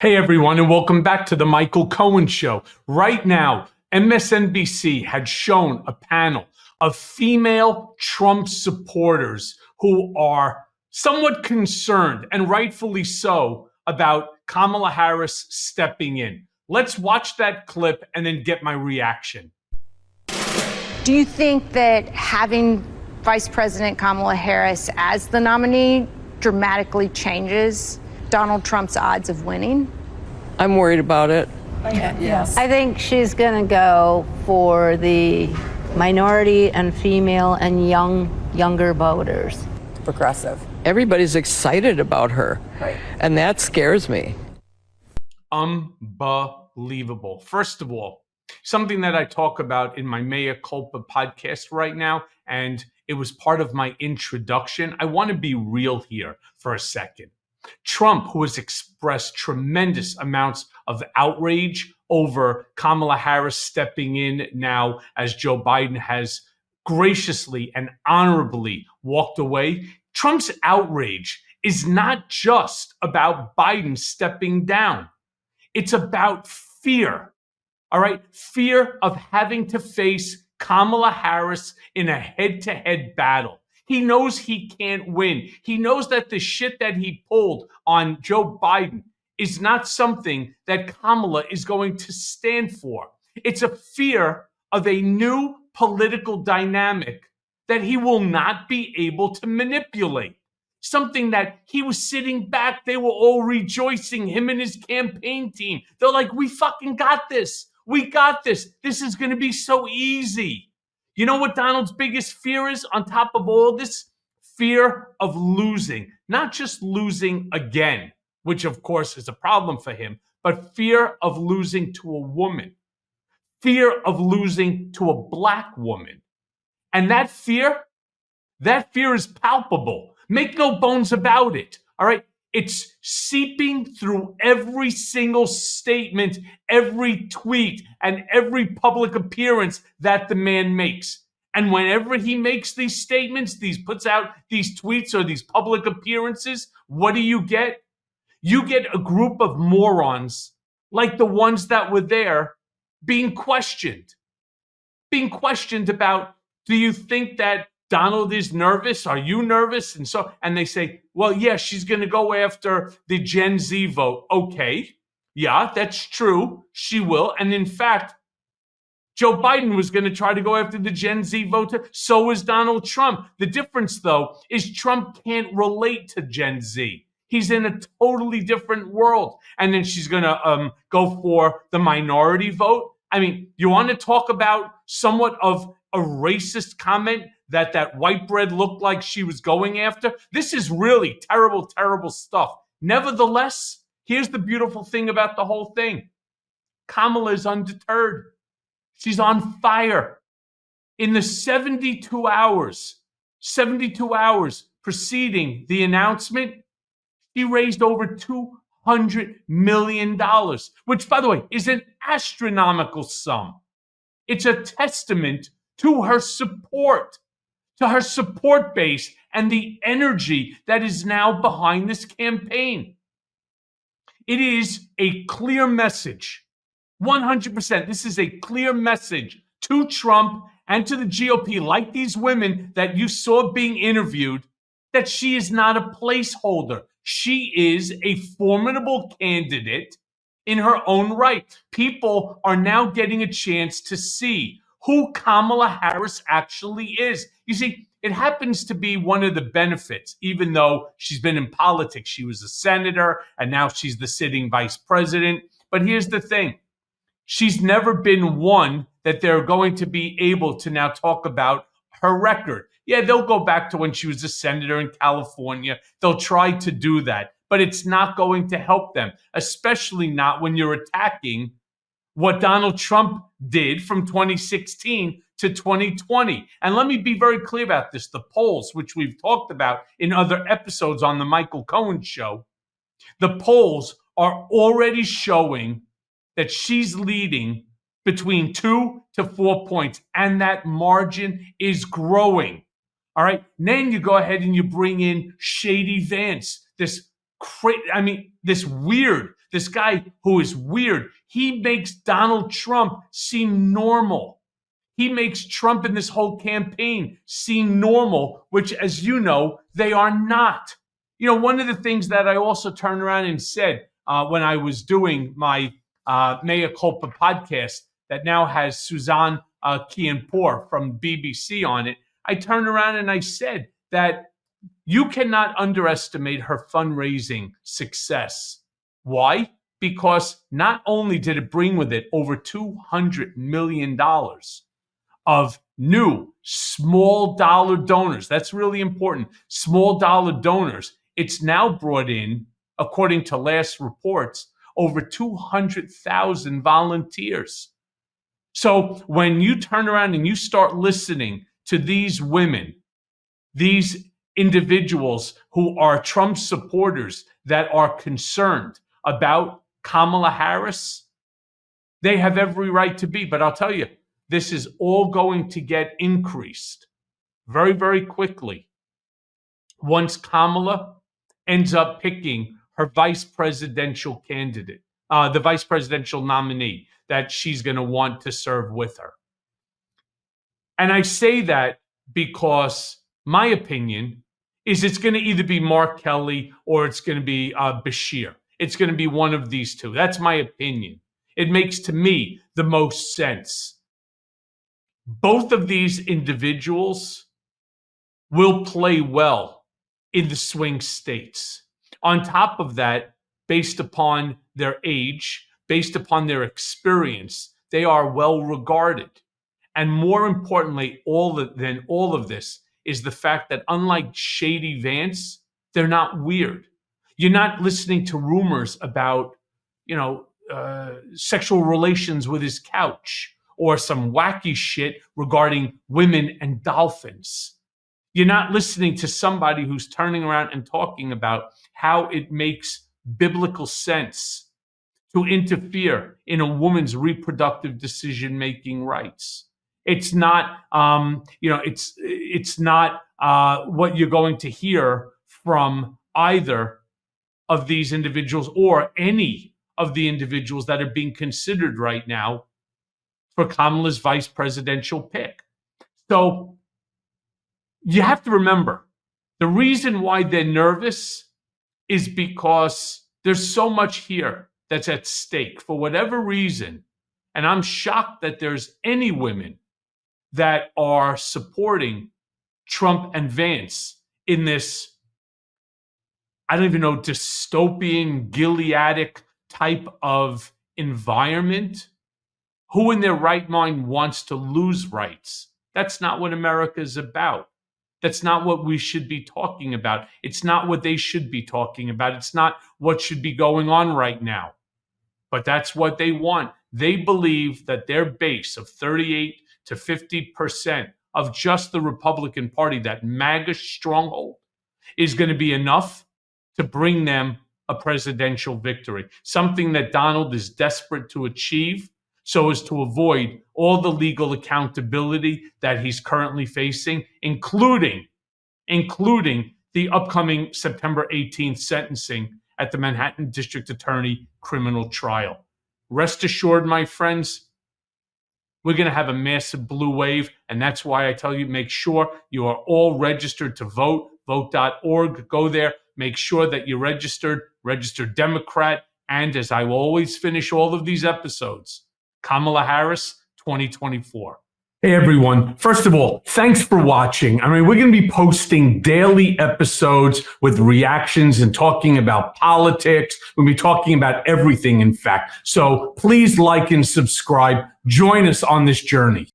Hey everyone, and welcome back to the Michael Cohen Show. Right now, MSNBC had shown a panel of female Trump supporters who are somewhat concerned, and rightfully so, about Kamala Harris stepping in. Let's watch that clip and then get my reaction. Do you think that having Vice President Kamala Harris as the nominee dramatically changes Donald Trump's odds of winning? I'm worried about it. Yes. I think she's going to go for the minority and female and younger voters. Progressive. Everybody's excited about her. Right. And that scares me. Unbelievable. First of all, something that I talk about in my Mea Culpa podcast right now, and it was part of my introduction. I want to be real here for a second. Trump, who has expressed tremendous amounts of outrage over Kamala Harris stepping in now as Joe Biden has graciously and honorably walked away, Trump's outrage is not just about Biden stepping down. It's about fear, all right? Fear of having to face Kamala Harris in a head-to-head battle. He knows he can't win. He knows that the shit that he pulled on Joe Biden is not something that Kamala is going to stand for. It's a fear of a new political dynamic that he will not be able to manipulate. Something that he was sitting back, they were all rejoicing, him and his campaign team. They're like, we fucking got this. We got this. This is going to be so easy. You know what Donald's biggest fear is on top of all this? Fear of losing. Not just losing again, which of course is a problem for him, but fear of losing to a woman. Fear of losing to a black woman. And that fear is palpable. Make no bones about it. All right. It's seeping through every single statement, every tweet, and every public appearance that the man makes. And whenever he makes these statements, puts out these tweets or these public appearances, what do you get? You get a group of morons like the ones that were there being questioned about, do you think that Donald is nervous? Are you nervous? And they say, well, yeah, she's going to go after the Gen Z vote. Okay. Yeah, that's true. She will. And in fact, Joe Biden was going to try to go after the Gen Z vote. So is Donald Trump. The difference, though, is Trump can't relate to Gen Z. He's in a totally different world. And then she's going to go for the minority vote. I mean, you want to talk about somewhat of a racist comment that white bread looked like she was going after? This is really terrible, terrible stuff. Nevertheless, here's the beautiful thing about the whole thing. Kamala is undeterred. She's on fire. In the 72 hours preceding the announcement, she raised over $200 million, which, by the way, is an astronomical sum. It's a testament to her support base and the energy that is now behind this campaign. It is a clear message, 100%. This is a clear message to Trump and to the GOP, like these women that you saw being interviewed, that she is not a placeholder. She is a formidable candidate in her own right. People are now getting a chance to see who Kamala Harris actually is. You see, it happens to be one of the benefits, even though she's been in politics. She was a senator, and now she's the sitting vice president. But here's the thing. She's never been one that they're going to be able to now talk about her record. Yeah, they'll go back to when she was a senator in California. They'll try to do that, but it's not going to help them, especially not when you're attacking what Donald Trump did from 2016 to 2020. And let me be very clear about this. The polls, which we've talked about in other episodes on the Michael Cohen Show, the polls are already showing that she's leading between 2 to 4 points, and that margin is growing. All right. Then you go ahead and you bring in Shady Vance, this weird, this guy who is weird. He makes Donald Trump seem normal. He makes Trump and this whole campaign seem normal, which, as you know, they are not. You know, one of the things that I also turned around and said when I was doing my Mea Culpa podcast that now has Suzanne Kianpour from BBC on it, I turned around and I said that you cannot underestimate her fundraising success. Why? Because not only did it bring with it over $200 million of new small dollar donors. That's really important. Small dollar donors. It's now brought in, according to last reports, over 200,000 volunteers. So when you turn around and you start listening to these women, these individuals who are Trump supporters that are concerned about Kamala Harris, they have every right to be. But I'll tell you, this is all going to get increased very, very quickly once Kamala ends up picking her vice presidential candidate, the vice presidential nominee that she's going to want to serve with her. And I say that because my opinion is it's going to either be Mark Kelly or it's going to be Bashir. It's going to be one of these two. That's my opinion. It makes, to me, the most sense. Both of these individuals will play well in the swing states. On top of that, based upon their age, based upon their experience, they are well regarded. And more importantly, than all of this is the fact that unlike Shady Vance, they're not weird. You're not listening to rumors about, sexual relations with his couch or some wacky shit regarding women and dolphins. You're not listening to somebody who's turning around and talking about how it makes biblical sense to interfere in a woman's reproductive decision-making rights. It's not, it's not what you're going to hear from either of these individuals or any of the individuals that are being considered right now for Kamala's vice presidential pick. So you have to remember, the reason why they're nervous is because there's so much here that's at stake for whatever reason. And I'm shocked that there's any women that are supporting Trump and Vance in this, I don't even know, dystopian, Gileadic type of environment. Who in their right mind wants to lose rights? That's not what America is about. That's not what we should be talking about. It's not what they should be talking about. It's not what should be going on right now. But that's what they want. They believe that their base of 38 to 50% of just the Republican Party, that MAGA stronghold, is going to be enough to bring them a presidential victory, something that Donald is desperate to achieve so as to avoid all the legal accountability that he's currently facing, including the upcoming September 18th sentencing at the Manhattan District Attorney criminal trial. Rest assured, my friends, we're going to have a massive blue wave, and that's why I tell you, make sure you are all registered to vote, vote.org. Go there, make sure that you're registered Democrat, and as I will always finish all of these episodes, Kamala Harris 2024. Hey everyone. First of all, thanks for watching. I mean, we're going to be posting daily episodes with reactions and talking about politics. We'll be talking about everything, in fact. So please like and subscribe. Join us on this journey.